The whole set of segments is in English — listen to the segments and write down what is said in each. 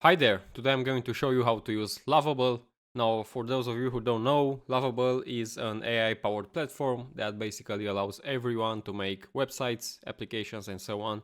Hi there, today I'm going to show you how to use Lovable. Now, for those of you who don't know, Lovable is an AI-powered platform that basically allows everyone to make websites, applications, and so on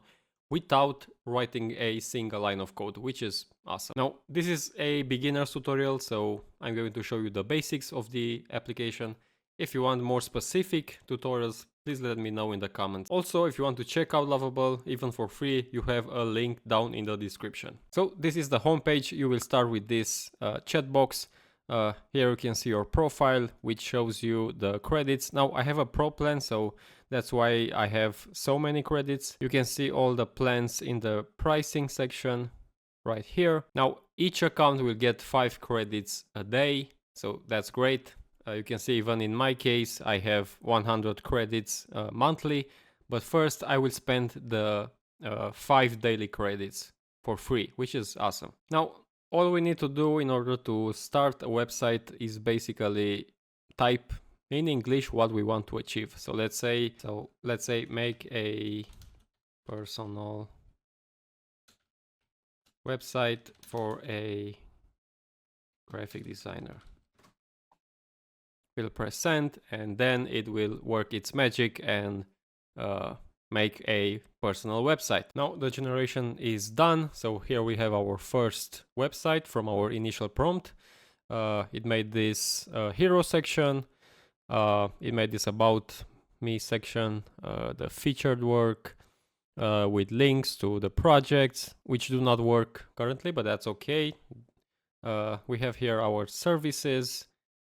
without writing a single line of code, which is awesome. Now, this is a beginner's tutorial, so I'm going to show you the basics of the application. If you want more specific tutorials, please let me know in the comments. Also, if you want to check out Lovable, even for free, you have a link down in the description. So this is the homepage. You will start with this chat box. Here you can see your profile, which shows you the credits. Now I have a pro plan, so that's why I have so many credits. You can see all the plans in the pricing section right here. Now each account will get 5 credits a day, so that's great. You can see even in my case, I have 100 credits monthly, but first I will spend the 5 daily credits for free, which is awesome. Now, all we need to do in order to start a website is basically type in English what we want to achieve. So let's say make a personal website for a graphic designer. We'll press send, and then it will work its magic and make a personal website. Now the generation is done, so here we have our first website from our initial prompt. It made this hero section, it made this about me section, the featured work with links to the projects, which do not work currently, but that's okay. We have here our services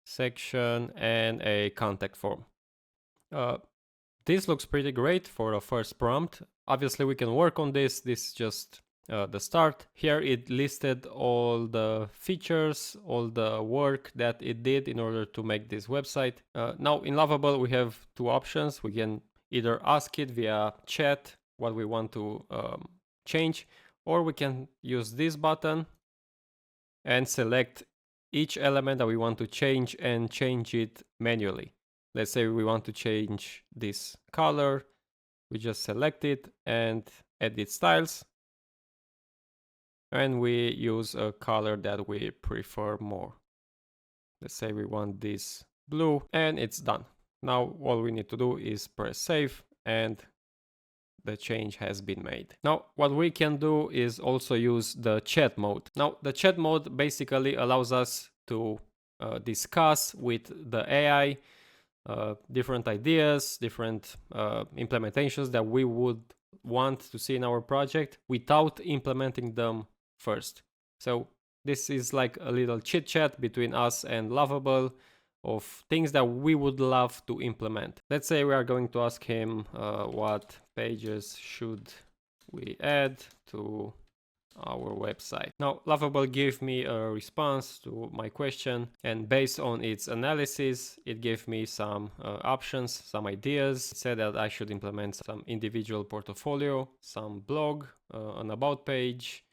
section and a contact form. This looks pretty great for a first prompt. Obviously we can work on this. This is just the start. Here it listed all the features, all the work that it did in order to make this website. Now in Lovable we have two options. We can either ask it via chat what we want to change, or we can use this button and select each element that we want to change and change it manually. Let's say we want to change this color. We just select it and edit styles. And we use a color that we prefer more. Let's say we want this blue, and it's done. Now all we need to do is press save, and the change has been made. Now, what we can do is also use the chat mode. Now, the chat mode basically allows us to discuss with the AI different ideas, different implementations that we would want to see in our project without implementing them first. So this is like a little chit chat between us and Lovable of things that we would love to implement. Let's say we are going to ask him what pages should we add to our website. Now Lovable gave me a response to my question, and based on its analysis it gave me some options, some ideas. It said that I should implement some individual portfolio, some blog, an about page,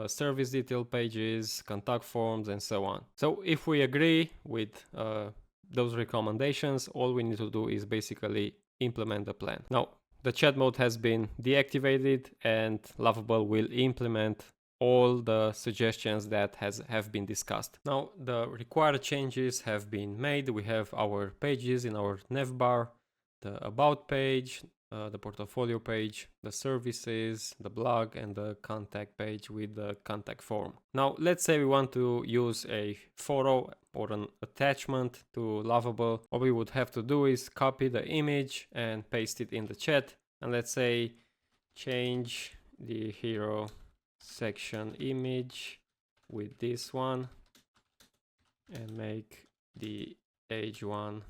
service detail pages, contact forms, and so on. So if we agree with those recommendations, all we need to do is basically implement the plan. Now the chat mode has been deactivated, and Lovable will implement all the suggestions that have been discussed. Now the required changes have been made. We have our pages in our navbar, the about page, the portfolio page, the services, the blog, and the contact page with the contact form. Now let's say we want to use a photo or an attachment to Lovable. What we would have to do is copy the image and paste it in the chat, and let's say change the hero section image with this one and make the age one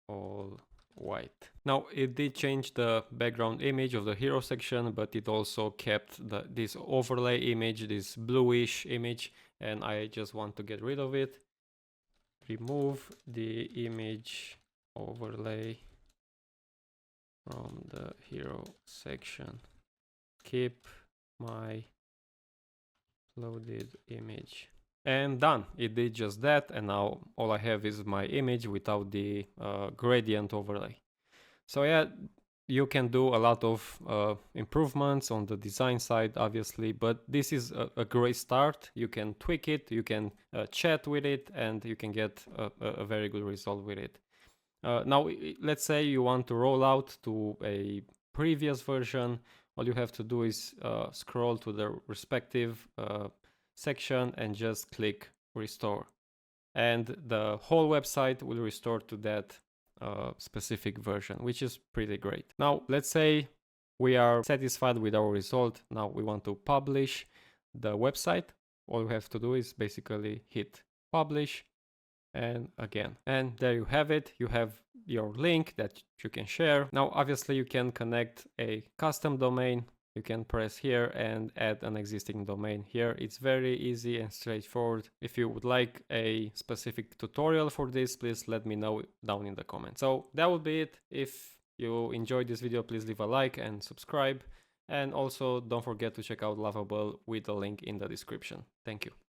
all white. Now it did change the background image of the hero section, but it also kept this overlay image, this bluish image, and I just want to get rid of it. Remove the image overlay from the hero section. Keep my loaded image. And done. It did just that, and now all I have is my image without the gradient overlay. So yeah, You can do a lot of improvements on the design side, obviously, but this is a great start. You can tweak it, you can chat with it, and you can get a very good result with it. Now, let's say you want to roll out to a previous version. All you have to do is scroll to the respective section and just click restore. And the whole website will restore to that specific version, which is pretty great. Now, let's say we are satisfied with our result. Now we want to publish the website. All we have to do is basically hit publish and again. And there you have it. You have your link that you can share. Now, obviously, you can connect a custom domain. You can press here and add an existing domain here. It's very easy and straightforward. If you would like a specific tutorial for this, please let me know down in the comments. So that would be it. If you enjoyed this video, please leave a like and subscribe. And also don't forget to check out Lovable with the link in the description. Thank you.